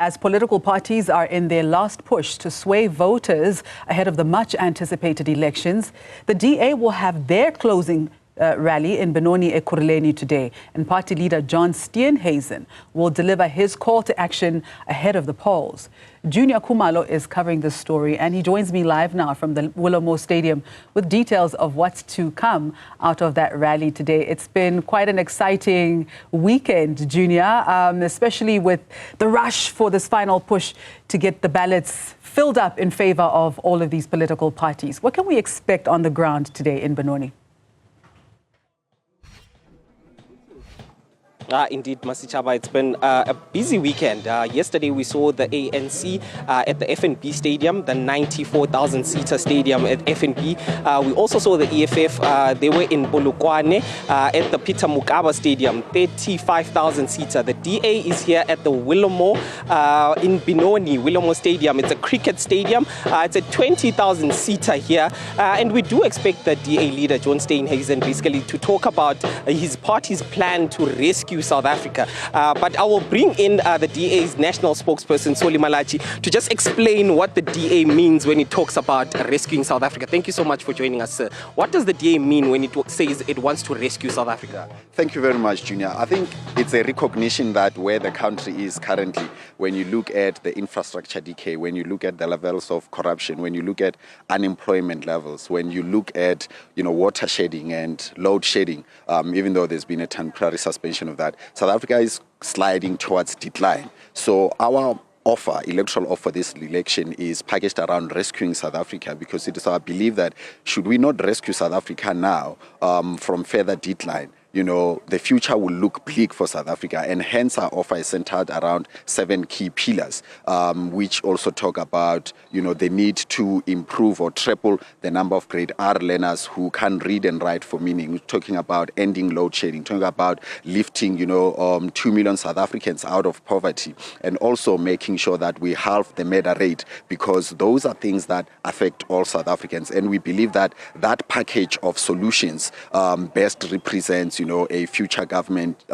As political parties are in their last push to sway voters ahead of the much-anticipated elections, the DA will have their closing rally in Benoni, Ekurhuleni today, and party leader John Steenhuisen will deliver his call to action ahead of the polls. Juniour Khumalo is covering this story, and he joins me live now from the Willow Stadium with details of what's to come out of that rally today. It's been quite an exciting weekend, Juniour, especially with the rush for this final push to get the ballots filled up in favor of all of these political parties. What can we expect on the ground today in Benoni? Indeed, Masichaba, it's been a busy weekend. Yesterday we saw the ANC at the FNB Stadium, the 94,000-seater stadium at FNB. We also saw the EFF, they were in Polokwane at the Peter Mokaba Stadium, 35,000-seater. The DA is here at the Willow in Benoni, Willow Stadium. It's a cricket stadium. It's a 20,000-seater here. And we do expect the DA leader, John Steenhuisen, basically to talk about his party's plan to rescue South Africa. But I will bring in the DA's national spokesperson, Solly Malachi, to just explain what the DA means when it talks about rescuing South Africa. Thank you so much for joining us, sir. What does the DA mean when it says it wants to rescue South Africa? Thank you very much, Junior. I think it's a recognition that where the country is currently, when you look at the infrastructure decay, when you look at the levels of corruption, when you look at unemployment levels, when you look at water shedding and load shedding, even though there's been a temporary suspension of that, South Africa is sliding towards decline. So our electoral offer this election is packaged around rescuing South Africa, because it is our belief that should we not rescue South Africa now from further decline, the future will look bleak for South Africa, and hence our offer is centered around 7 key pillars, which also talk about, the need to improve or triple the number of grade R learners who can read and write for meaning. We're talking about ending load shedding, talking about lifting, 2 million South Africans out of poverty, and also making sure that we halve the murder rate, because those are things that affect all South Africans. And we believe that that package of solutions best represents a future government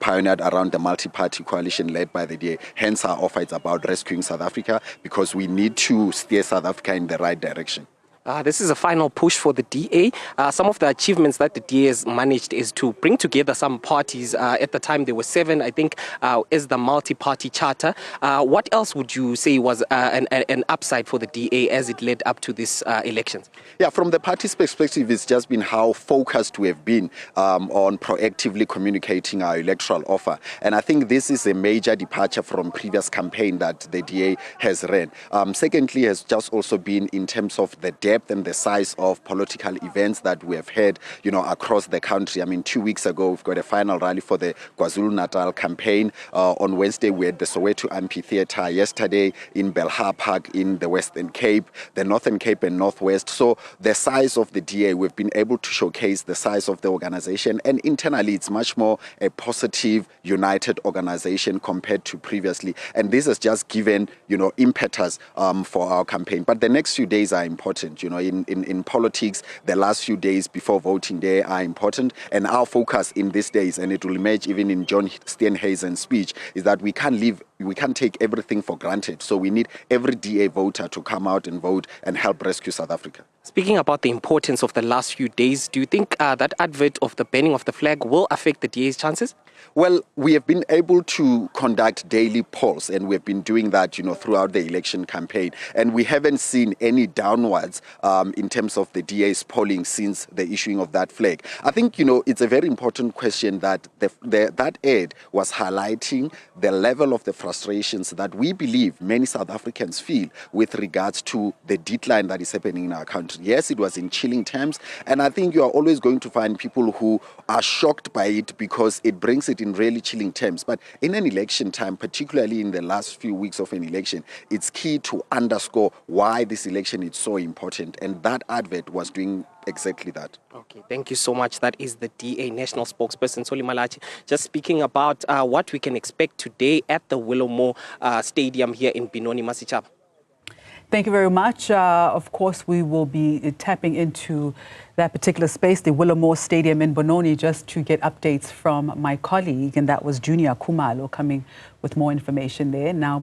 pioneered around the multi-party coalition led by the DA. Hence our offer is about rescuing South Africa, because we need to steer South Africa in the right direction. This is a final push for the DA. Some of the achievements that the DA has managed is to bring together some parties. At the time, there were 7, I think, as the multi-party charter. What else would you say was an upside for the DA as it led up to these elections? Yeah, from the party's perspective, it's just been how focused we have been on proactively communicating our electoral offer. And I think this is a major departure from previous campaign that the DA has ran. Secondly, has just also been in terms of the depth and the size of political events that we have had, across the country. I mean, 2 weeks ago, we've got a final rally for the KwaZulu-Natal campaign. On Wednesday, we had the Soweto Amphitheatre. Yesterday, in Belhar Park in the Western Cape, the Northern Cape and Northwest. So the size of the DA, we've been able to showcase the size of the organization. And internally, it's much more a positive, united organization compared to previously. And this has just given, impetus for our campaign. But the next few days are important. In politics, the last few days before voting day are important, and our focus in these days, and it will emerge even in John Steenhuisen's speech, is that we can't take everything for granted. So we need every DA voter to come out and vote and help rescue South Africa. Speaking about the importance of the last few days, do you think that advert of the banning of the flag will affect the DA's chances? Well, we have been able to conduct daily polls, and we've been doing that, throughout the election campaign. And we haven't seen any downwards in terms of the DA's polling since the issuing of that flag. I think, it's a very important question that that ad was highlighting the level of the frustrations that we believe many South Africans feel with regards to the decline that is happening in our country. Yes, it was in chilling terms, and I think you are always going to find people who are shocked by it because it brings it in really chilling terms. But in an election time, particularly in the last few weeks of an election, it's key to underscore why this election is so important, and that advert was doing exactly that. Okay, thank you so much. That is the DA national spokesperson, Solly Malachi, just speaking about what we can expect today at the Willow Stadium here in Benoni, Masichaba. Thank you very much. Of course, we will be tapping into that particular space, the Willow Stadium in Benoni, just to get updates from my colleague, and that was Juniour Khumalo coming with more information there. Now.